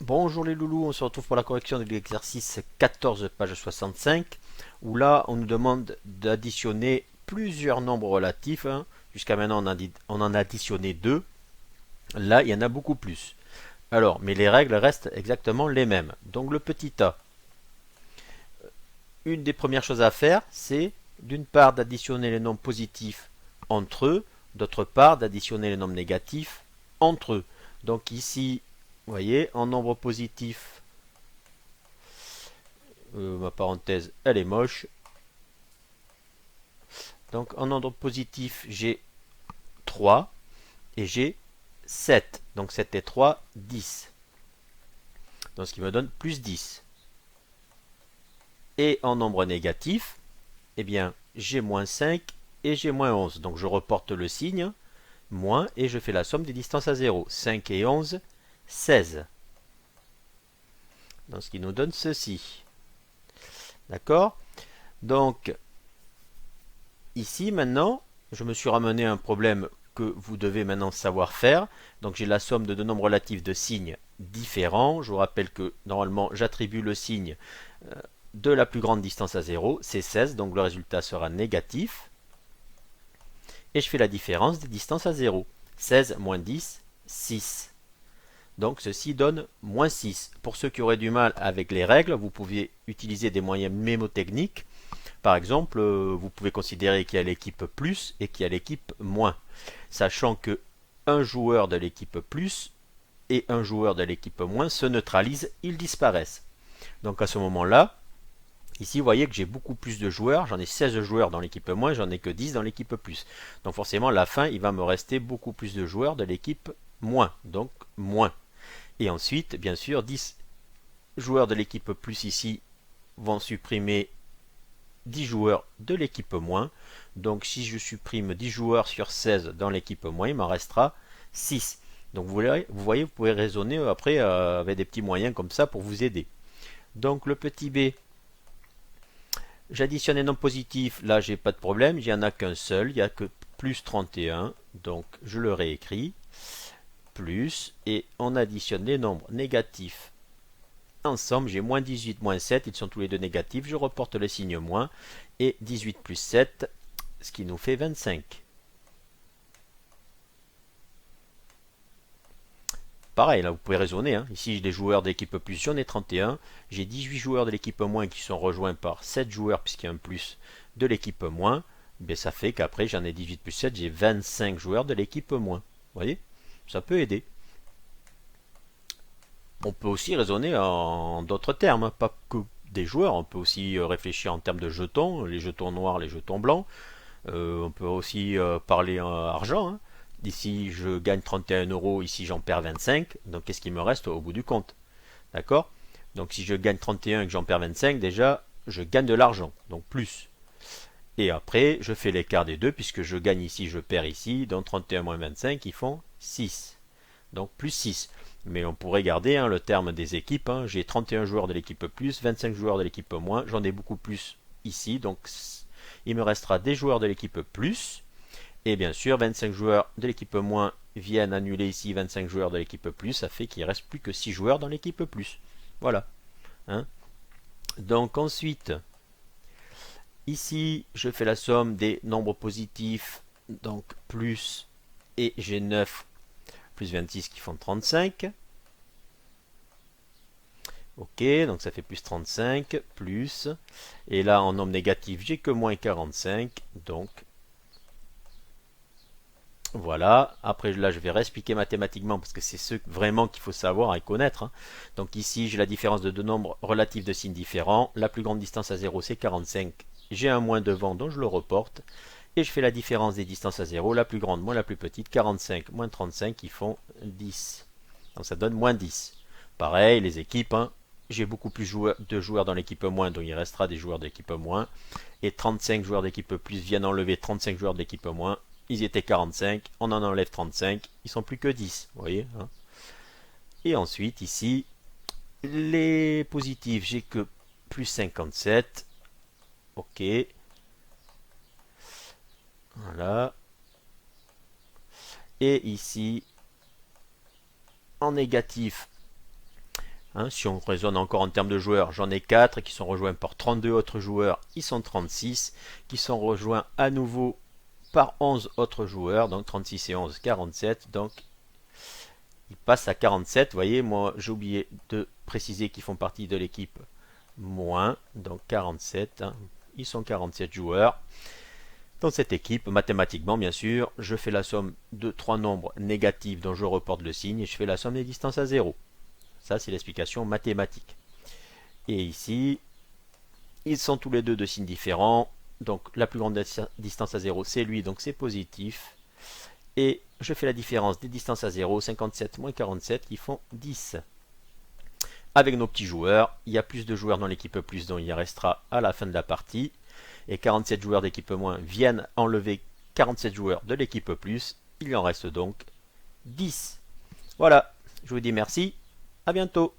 Bonjour les loulous, on se retrouve pour la correction de l'exercice 14, page 65, où là on nous demande d'additionner plusieurs nombres relatifs, hein. Jusqu'à maintenant on en a additionné deux, là il y en a beaucoup plus. Alors, mais les règles restent exactement les mêmes. Donc le petit a, une des premières choses à faire, c'est d'une part d'additionner les nombres positifs entre eux, d'autre part d'additionner les nombres négatifs entre eux. Donc ici, vous voyez, en nombre positif, ma parenthèse, elle est moche. Donc en nombre positif, j'ai 3 et j'ai 7. Donc 7 et 3, 10. Donc ce qui me donne plus 10. Et en nombre négatif, eh bien, j'ai moins 5 et j'ai moins 11. Donc je reporte le signe, moins, et je fais la somme des distances à 0. 5 et 11, 16. Donc ce qui nous donne ceci. D'accord? Donc ici maintenant, je me suis ramené à un problème que vous devez maintenant savoir faire. Donc j'ai la somme de deux nombres relatifs de signes différents. Je vous rappelle que normalement j'attribue le signe de la plus grande distance à 0, c'est 16, donc le résultat sera négatif. Et je fais la différence des distances à 0. 16 moins 10, 6. Donc ceci donne moins 6. Pour ceux qui auraient du mal avec les règles, vous pouvez utiliser des moyens mémotechniques. Par exemple, vous pouvez considérer qu'il y a l'équipe plus et qu'il y a l'équipe moins, sachant que un joueur de l'équipe plus et un joueur de l'équipe moins se neutralisent, ils disparaissent. Donc à ce moment-là, ici vous voyez que j'ai beaucoup plus de joueurs, j'en ai 16 joueurs dans l'équipe moins, j'en ai que 10 dans l'équipe plus. Donc forcément à la fin, il va me rester beaucoup plus de joueurs de l'équipe moins, donc moins. Et ensuite, bien sûr, 10 joueurs de l'équipe plus ici vont supprimer 10 joueurs de l'équipe moins. Donc si je supprime 10 joueurs sur 16 dans l'équipe moins, il m'en restera 6. Donc vous pouvez raisonner après avec des petits moyens comme ça pour vous aider. Donc le petit b, j'additionne les nombres positifs, là j'ai pas de problème, il n'y en a qu'un seul, il n'y a que plus 31, donc je le réécris, plus, et on additionne les nombres négatifs. Ensemble, j'ai moins 18, moins 7, ils sont tous les deux négatifs, je reporte le signe moins, et 18 plus 7, ce qui nous fait 25. Pareil, là vous pouvez raisonner, hein. Ici j'ai des joueurs d'équipe plus, j'en ai 31, j'ai 18 joueurs de l'équipe moins qui sont rejoints par 7 joueurs puisqu'il y a un plus de l'équipe moins, bien ça fait qu'après j'en ai 18 plus 7, j'ai 25 joueurs de l'équipe moins. Vous voyez? Ça peut aider. On peut aussi raisonner en d'autres termes, hein, pas que des joueurs, on peut aussi réfléchir en termes de jetons, les jetons noirs, les jetons blancs. On peut aussi parler argent, hein. Ici je gagne 31 euros, ici j'en perds 25, donc qu'est-ce qui me reste au bout du compte? D'accord? Donc si je gagne 31 et que j'en perds 25, déjà je gagne de l'argent, donc plus. Et après je fais l'écart des deux, puisque je gagne ici, je perds ici, donc 31 moins 25 ils font 6. Donc plus 6. Mais on pourrait garder, hein, le terme des équipes, hein. J'ai 31 joueurs de l'équipe plus, 25 joueurs de l'équipe moins, j'en ai beaucoup plus ici, donc il me restera des joueurs de l'équipe plus, et bien sûr 25 joueurs de l'équipe moins viennent annuler ici 25 joueurs de l'équipe plus, ça fait qu'il ne reste plus que 6 joueurs dans l'équipe plus. Voilà. Hein. Donc ensuite, ici je fais la somme des nombres positifs, donc plus, et j'ai 9 plus 26 qui font 35. Ok, donc ça fait plus 35, plus. Et là, en nombre négatif, j'ai que moins 45. Donc, voilà. Après, là, je vais réexpliquer mathématiquement parce que c'est ce vraiment qu'il faut savoir et connaître, hein. Donc ici, j'ai la différence de deux nombres relatifs de signes différents. La plus grande distance à 0, c'est 45. J'ai un moins devant, donc je le reporte. Et je fais la différence des distances à 0. La plus grande moins la plus petite. 45 moins 35 qui font 10. Donc ça donne moins 10. Pareil, les équipes, hein. J'ai beaucoup plus de joueurs dans l'équipe moins, donc il restera des joueurs d'équipe moins. Et 35 joueurs d'équipe plus viennent enlever 35 joueurs d'équipe moins. Ils étaient 45, on en enlève 35, ils sont plus que 10, vous voyez, hein. Et ensuite, ici, les positifs, j'ai que plus 57. Ok, voilà. Et ici, en négatif, Hein, si on raisonne encore en termes de joueurs, j'en ai 4 qui sont rejoints par 32 autres joueurs, ils sont 36, qui sont rejoints à nouveau par 11 autres joueurs, donc 36 et 11, 47, donc ils passent à 47. Vous voyez, moi j'ai oublié de préciser qu'ils font partie de l'équipe moins, donc 47, hein, ils sont 47 joueurs. Dans cette équipe, mathématiquement bien sûr, je fais la somme de trois nombres négatifs dont je reporte le signe et je fais la somme des distances à 0. Ça, c'est l'explication mathématique. Et ici, ils sont tous les deux de signes différents. Donc, la plus grande distance à 0, c'est lui, donc c'est positif. Et je fais la différence des distances à 0, 57 moins 47, qui font 10. Avec nos petits joueurs, il y a plus de joueurs dans l'équipe plus, donc il y restera à la fin de la partie. Et 47 joueurs d'équipe moins viennent enlever 47 joueurs de l'équipe plus. Il en reste donc 10. Voilà, je vous dis merci. À bientôt.